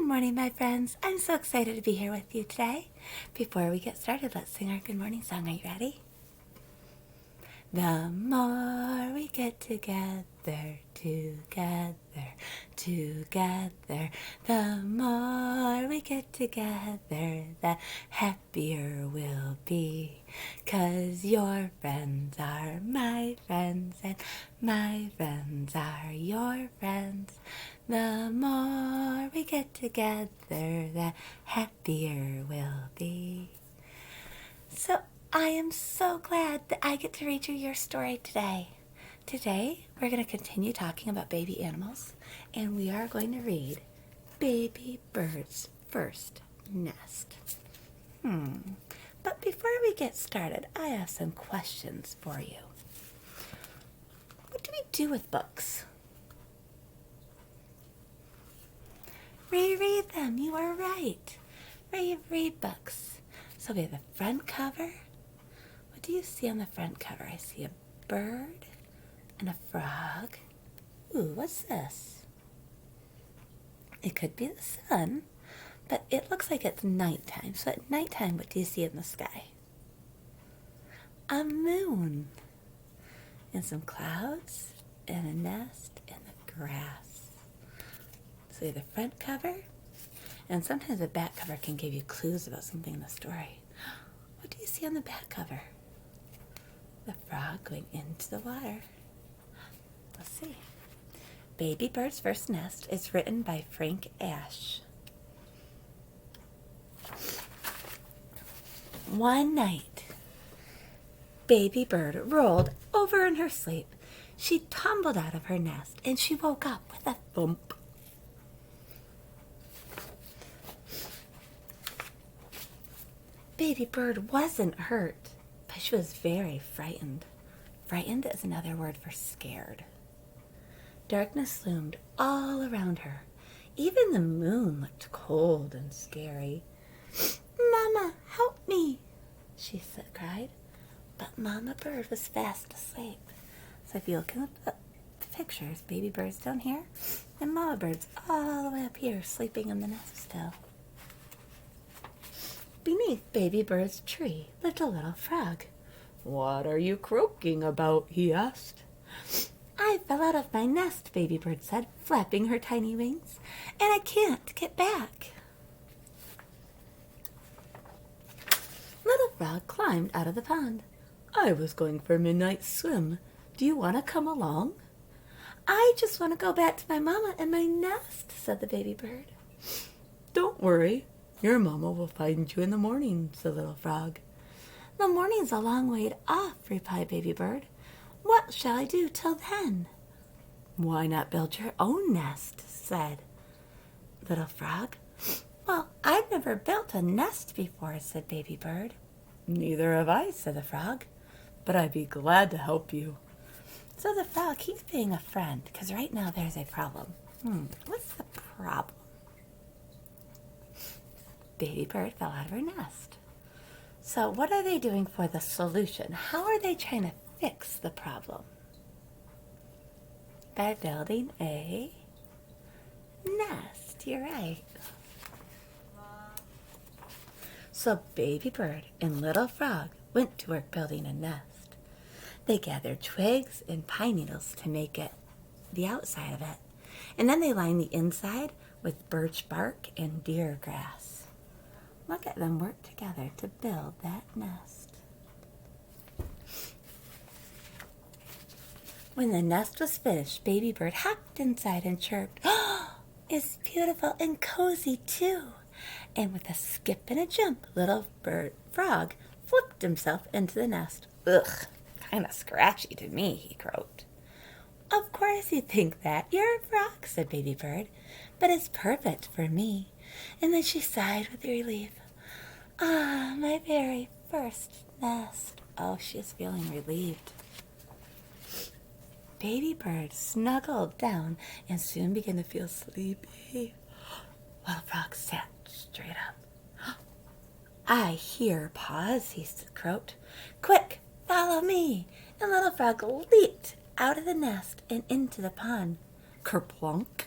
morning, my friends. I'm so excited to be here with you today. Before we get started, let's sing our good morning song. Are you ready? The more we get together, together, the more we get together, the happier we'll be. 'Cause your friends are my friends, and my friends are your friends. The more we get together, the happier we'll be. So I am so glad that I get to read you your story today. Today, we're going to continue talking about baby animals, and we are going to read Baby Bird's First Nest. But before we get started, I have some questions for you. What do we do with books? Reread them. You are right. Reread books. So we have the front cover. What do you see on the front cover? I see a bird and a frog. Ooh, what's this? It could be the sun, but it looks like it's nighttime. So at nighttime, what do you see in the sky? A moon. And some clouds and a nest in the grass. So we have the front cover, and sometimes the back cover can give you clues about something in the story. What do you see on the back cover? The frog going into the water. Let's see. Baby Bird's First Nest is written by Frank Ash. One night, Baby Bird rolled over in her sleep. She tumbled out of her nest and she woke up with a thump. Baby Bird wasn't hurt, but she was very frightened. Frightened is another word for scared. Darkness loomed all around her. Even the moon looked cold and scary. "Mama, help me," she cried. But Mama Bird was fast asleep. So if you look at the pictures, Baby Bird's down here, and Mama Bird's all the way up here, sleeping in the nest still. Beneath Baby Bird's tree lived a little frog. "What are you croaking about?" he asked. "I fell out of my nest," Baby Bird said, flapping her tiny wings, "and I can't get back." Little Frog climbed out of the pond. "I was going for a midnight swim. Do you want to come along?" "I just want to go back to my mama and my nest," said the Baby Bird. "Don't worry. Your mama will find you in the morning," said Little Frog. "The morning's a long way off," replied Baby Bird. "What shall I do till then?" "Why not build your own nest?" said Little Frog. "Well, I've never built a nest before," said Baby Bird. "Neither have I," said the frog, "but I'd be glad to help you." So the frog, he's being a friend, because right now there's a problem. What's the problem? Baby Bird fell out of her nest. So what are they doing for the solution? How are they trying to fix the problem? By building a nest. You're right. So Baby Bird and Little Frog went to work building a nest. They gathered twigs and pine needles to make it the outside of it, and then they lined the inside with birch bark and deer grass. Look at them work together to build that nest. When the nest was finished, Baby Bird hopped inside and chirped, "Oh, it's beautiful and cozy too." And with a skip and a jump, Little Frog flipped himself into the nest. "Ugh, kind of scratchy to me," he croaked. "Of course you think that. You're a frog," said Baby Bird, "but it's perfect for me." And then she sighed with relief. "Ah, my very first nest." Oh, she is feeling relieved. Baby Bird snuggled down and soon began to feel sleepy. Little Frog sat straight up. "I hear paws," he croaked. "Quick, follow me." And Little Frog leaped out of the nest and into the pond. Kerplunk.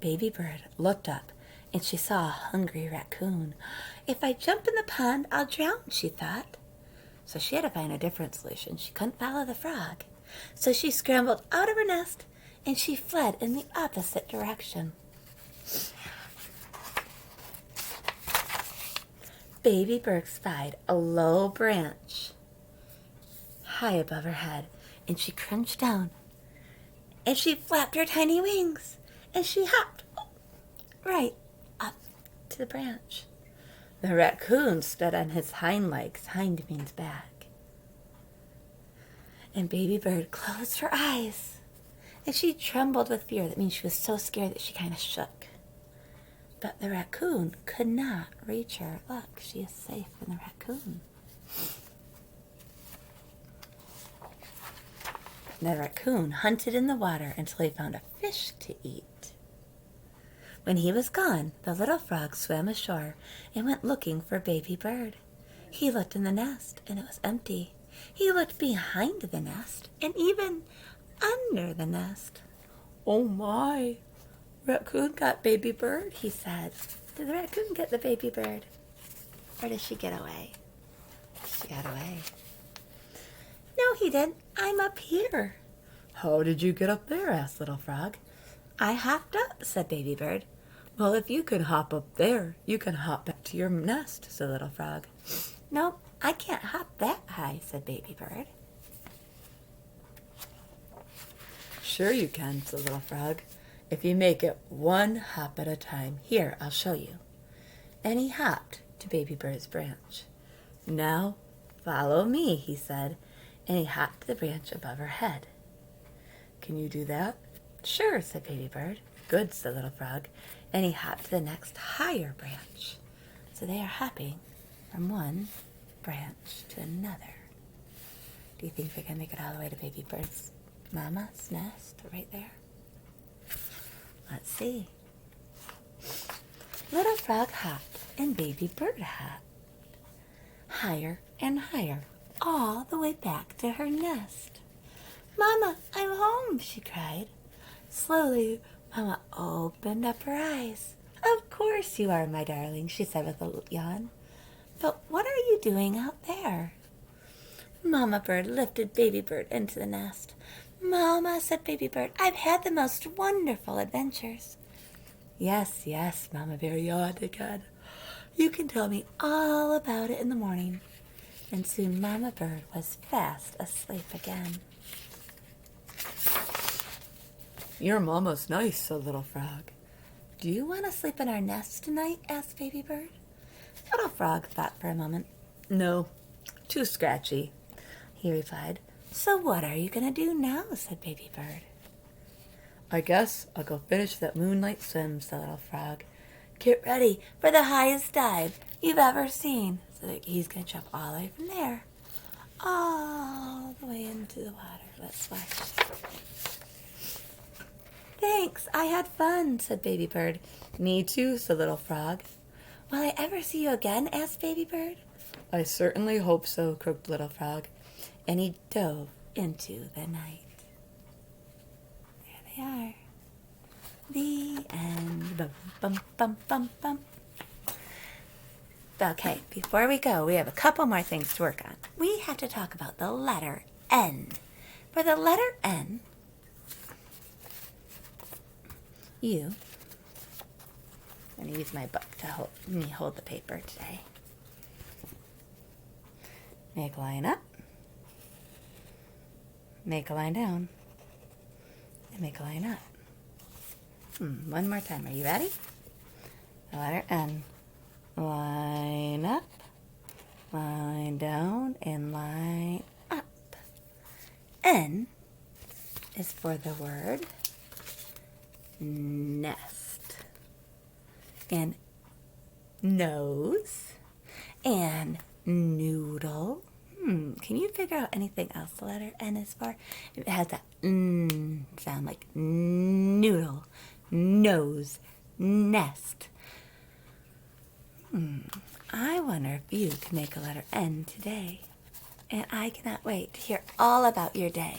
Baby bird looked up, and she saw a hungry raccoon. If I jump in the pond, I'll drown, she thought. So she had to find a different solution. She couldn't follow the frog. So she scrambled out of her nest, and she fled in the opposite direction. Baby bird spied a low branch high above her head, and she crouched down, and she flapped her tiny wings, and she hopped right up to the branch. The raccoon stood on his hind legs. Hind means back. And Baby bird closed her eyes, and she trembled with fear. That means she was so scared that she kind of shook. But the raccoon could not reach her. Look, she is safe in the raccoon. The raccoon hunted in the water until he found a fish to eat. When he was gone, the little frog swam ashore and went looking for Baby bird. He looked in the nest, and it was empty. He looked behind the nest and even under the nest. Oh my, raccoon got Baby bird, he said. Did the raccoon get the baby bird? Or did she get away? She got away. No, he didn't. I'm up here. How did you get up there? Asked Little Frog. I hopped up, said Baby bird. Well, if you can hop up there, you can hop back to your nest, said Little Frog. Nope, I can't hop that high, said Baby bird. Sure you can, said Little Frog, if you make it one hop at a time. Here, I'll show you. And he hopped to Baby bird's branch. Now, follow me, he said, and he hopped to the branch above her head. Can you do that? Sure, said Baby bird. Good, said Little Frog, and he hopped to the next higher branch. So they are hopping from one branch to another. Do you think they can make it all the way to Baby bird's mama's nest right there? Let's see. Little Frog hopped and Baby bird hopped. Higher and higher, all the way back to her nest. Mama, I'm home, she cried. Slowly, Mama opened up her eyes. Of course you are, my darling, she said with a yawn. But what are you doing out there? Mama bird lifted Baby bird into the nest. Mama, said Baby bird, I've had the most wonderful adventures. Yes, yes, Mama bear yawned again. You can tell me all about it in the morning. And soon Mama bird was fast asleep again. Your mama's nice, said Little Frog. Do you want to sleep in our nest tonight? Asked Baby bird. Little Frog thought for a moment. No, too scratchy, he replied. So what are you going to do now? Said Baby bird. I guess I'll go finish that moonlight swim, said Little Frog. Get ready for the highest dive you've ever seen. So that he's going to jump all the way from there, all the way into the water. Let's watch. Thanks, I had fun, said Baby bird. Me too, said Little Frog. Will I ever see you again? Asked Baby bird. I certainly hope so, croaked Little Frog. And he dove into the night. There they are. The end. Bum, bum, bum, bum, bum. Okay, before we go, we have a couple more things to work on. We have to talk about the letter N. For the letter N, I'm going to use my book to hold the paper today. Make a line up, make a line down, and make a line up. One more time. Are you ready? The letter N. Line up, line down, and line up. N is for the word nest, and nose, and noodle. Can you figure out anything else the letter N is for? It has that sound, like noodle, nose, nest. I wonder if you can make a letter N today. And I cannot wait to hear all about your day.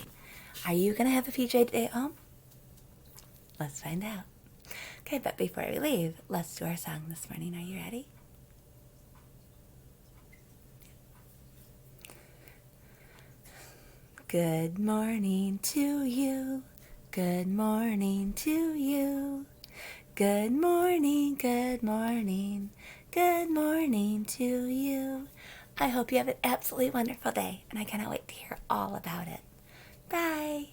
Are you going to have a PJ day at home? Let's find out. Okay, but before we leave, let's do our song this morning. Are you ready? Good morning to you. Good morning to you. Good morning, good morning, good morning to you. I hope you have an absolutely wonderful day, and I cannot wait to hear all about it. Bye.